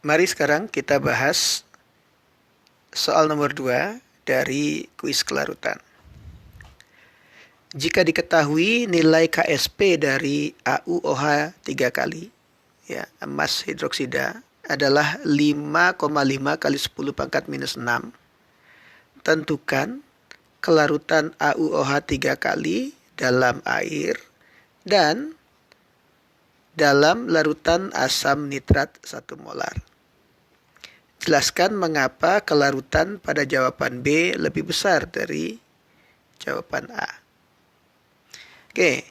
Mari sekarang kita bahas soal nomor 2 dari kuis kelarutan. Jika diketahui nilai KSP dari AuOH 3 kali, ya, emas hidroksida adalah 5,5 kali 10 pangkat minus 6, tentukan kelarutan AuOH 3 kali dalam air dan dalam larutan asam nitrat 1 molar. Jelaskan mengapa kelarutan pada jawaban B lebih besar dari jawaban A. Oke,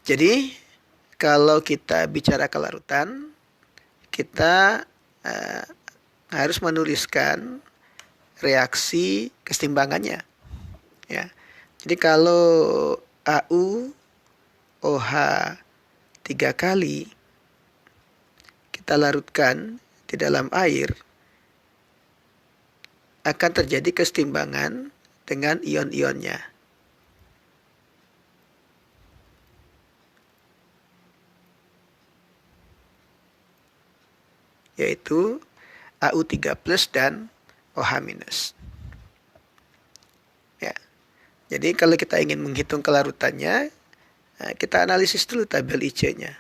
jadi kalau kita bicara kelarutan, kita harus menuliskan reaksi kesetimbangannya. Ya, jadi kalau AuOH 3 kali kita larutkan di dalam air, akan terjadi kesetimbangan dengan ion-ionnya. Yaitu Au3 plus dan OH minus. Ya. Jadi kalau kita ingin menghitung kelarutannya, kita analisis dulu tabel IC-nya.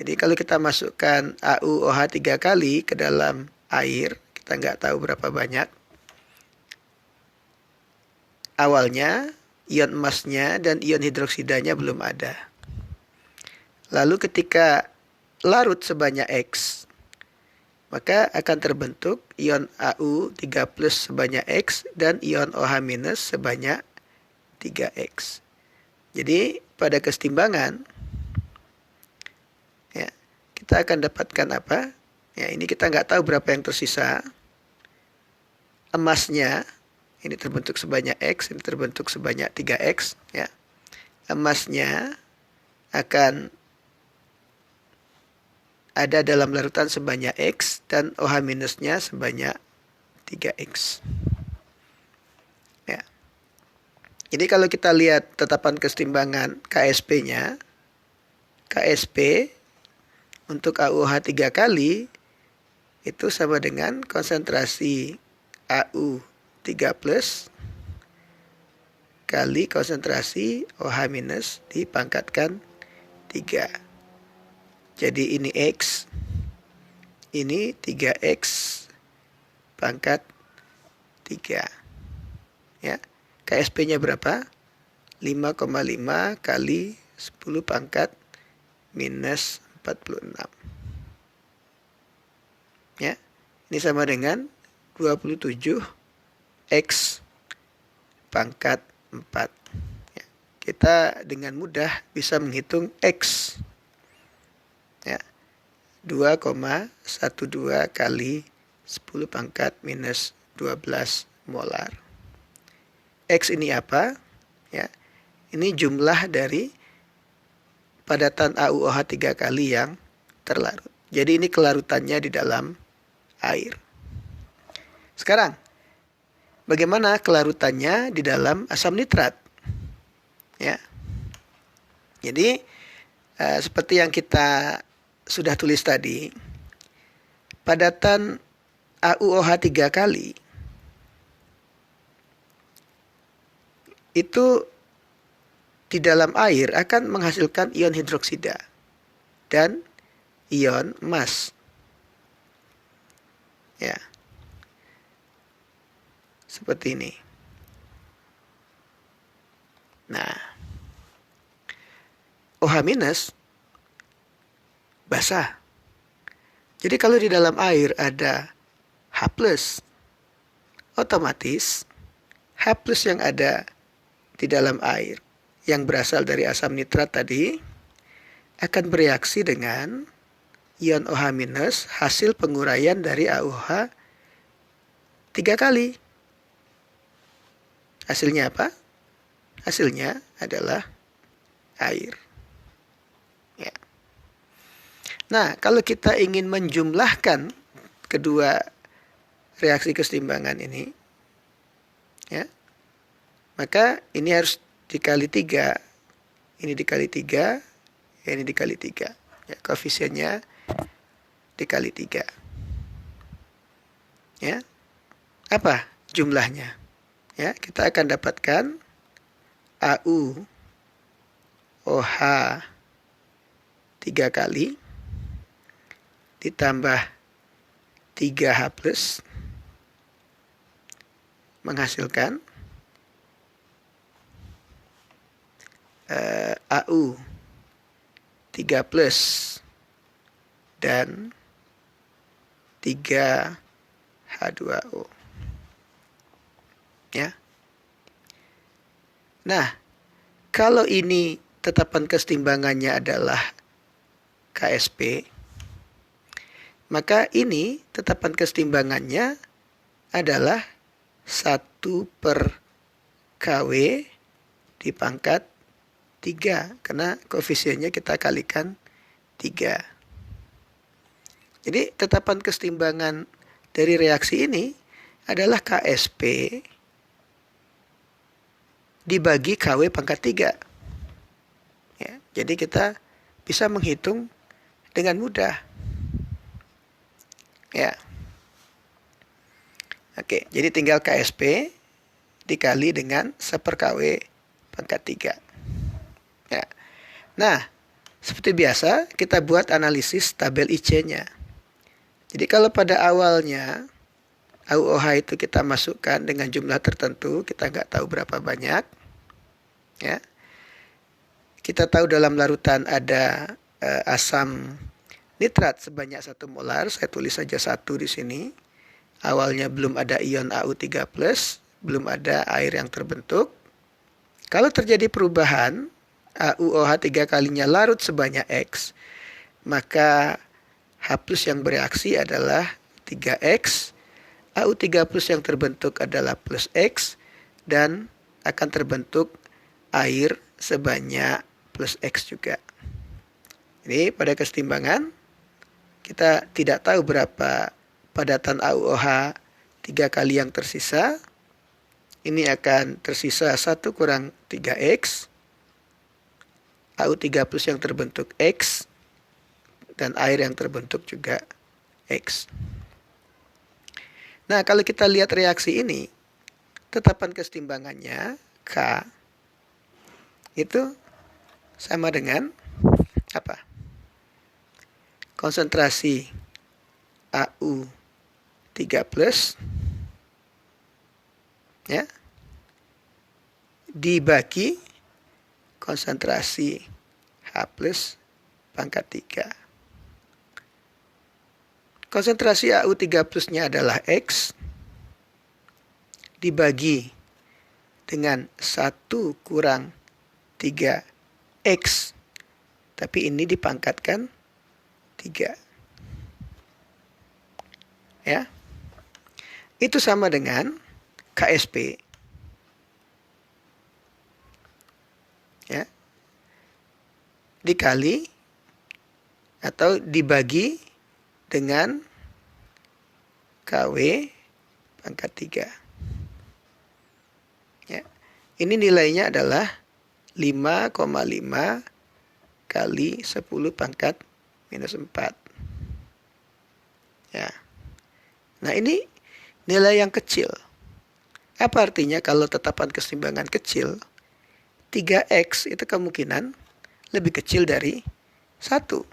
Jadi kalau kita masukkan AuOH 3 kali ke dalam air, kita nggak tahu berapa banyak. Awalnya ion emasnya dan ion hidroksidanya belum ada. Lalu ketika larut sebanyak X, maka akan terbentuk ion Au3 plus sebanyak X dan ion OH minus sebanyak 3X. Jadi pada kesetimbangan, ya, kita akan dapatkan apa? Ya, ini kita nggak tahu berapa yang tersisa. Emasnya ini terbentuk sebanyak X, ini terbentuk sebanyak 3X. Ya. Emasnya akan ada dalam larutan sebanyak X dan OH minusnya sebanyak 3X. Ya. Jadi kalau kita lihat tetapan kesetimbangan KSP-nya, KSP untuk AuOH 3 kali itu sama dengan konsentrasi Au3 plus kali konsentrasi OH minus dipangkatkan 3. Jadi ini X, ini 3X pangkat 3. Ya. KSP-nya berapa? 5,5 kali 10 pangkat minus 46. Ya. Ini sama dengan 27X pangkat 4. Ya. Kita dengan mudah bisa menghitung X. Ya, 2,12 kali 10 pangkat minus 12 molar. X ini apa? Ya, ini jumlah dari padatan AuOH 3 kali yang terlarut. Jadi ini kelarutannya di dalam air. Sekarang, bagaimana kelarutannya di dalam asam nitrat? Ya. Jadi, seperti yang kita sudah tulis tadi, padatan AuOH 3 kali itu di dalam air akan menghasilkan ion hidroksida dan ion emas. Ya. Seperti ini. Nah, OH minus basah. Jadi kalau di dalam air ada H+, otomatis H+ yang ada di dalam air yang berasal dari asam nitrat tadi akan bereaksi dengan ion OH- hasil penguraian dari AuOH 3 kali. Hasilnya apa? Hasilnya adalah air. Ya. Nah, kalau kita ingin menjumlahkan kedua reaksi kesetimbangan ini, ya, maka ini harus dikali 3. Ini dikali 3, ini dikali 3. Ya, koefisiennya dikali 3. Ya, apa jumlahnya? Ya, kita akan dapatkan AU OH 3 kali ditambah 3H plus menghasilkan AU 3 plus dan 3H2O. Ya. Nah, kalau ini tetapan kesetimbangannya adalah KSP, maka ini tetapan kesetimbangannya adalah 1/KW dipangkat 3, karena koefisiennya kita kalikan 3. Jadi tetapan kesetimbangan dari reaksi ini adalah KSP dibagi KW pangkat 3. Ya, jadi kita bisa menghitung dengan mudah. Ya. Oke, jadi tinggal KSP dikali dengan 1/KW pangkat 3. Ya. Nah, seperti biasa kita buat analisis tabel IC-nya. Jadi kalau pada awalnya AuOH itu kita masukkan dengan jumlah tertentu, kita nggak tahu berapa banyak. Ya. Kita tahu dalam larutan ada asam nitrat sebanyak 1 molar, saya tulis saja 1 di sini. Awalnya belum ada ion Au3+, belum ada air yang terbentuk. Kalau terjadi perubahan, AuOH 3 kalinya larut sebanyak X, maka H plus yang bereaksi adalah 3X, Au3 plus yang terbentuk adalah plus X, dan akan terbentuk air sebanyak plus X juga. Jadi pada kesetimbangan, kita tidak tahu berapa padatan AuOH 3 kali yang tersisa. Ini akan tersisa 1 kurang 3X, Au3 plus yang terbentuk X, dan air yang terbentuk juga X. Nah, kalau kita lihat reaksi ini, tetapan kesetimbangannya K itu sama dengan apa? Konsentrasi Au3 plus ya dibagi konsentrasi H plus pangkat 3. Konsentrasi Au3 plusnya adalah X dibagi dengan 1 kurang 3X, tapi ini dipangkatkan 3. Ya. Itu sama dengan KSP. Ya. Dikali atau dibagi dengan KW pangkat 3. Ya. Ini nilainya adalah 5,5 kali 10 pangkat minus 4. Ya. Nah, ini nilai yang kecil. Apa artinya kalau tetapan kesetimbangan kecil? 3X itu kemungkinan lebih kecil dari 1.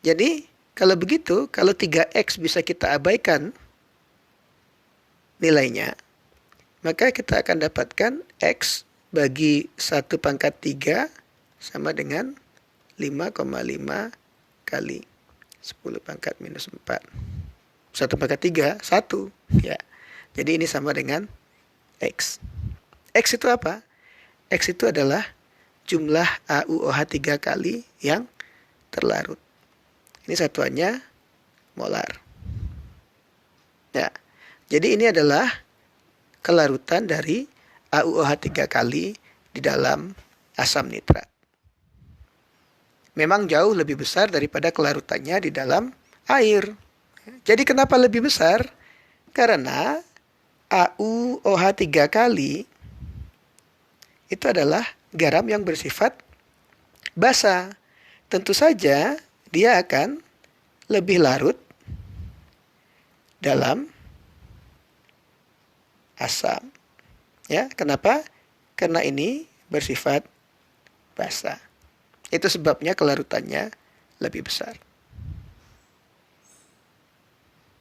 Jadi, kalau begitu, kalau 3X bisa kita abaikan nilainya, maka kita akan dapatkan X bagi 1 pangkat 3 sama dengan 5,5 kali 10 pangkat minus 4. 1 pangkat 3, 1. Ya. Jadi ini sama dengan X. X itu apa? X itu adalah jumlah AuOH 3 kali yang terlarut. Ini satuannya molar. Ya. Jadi ini adalah kelarutan dari AuOH 3 kali di dalam asam nitrat. Memang jauh lebih besar daripada kelarutannya di dalam air. Jadi kenapa lebih besar? Karena AuOH 3 kali itu adalah garam yang bersifat basa. Tentu saja dia akan lebih larut dalam asam. Ya, kenapa? Karena ini bersifat basa. Itu sebabnya kelarutannya lebih besar.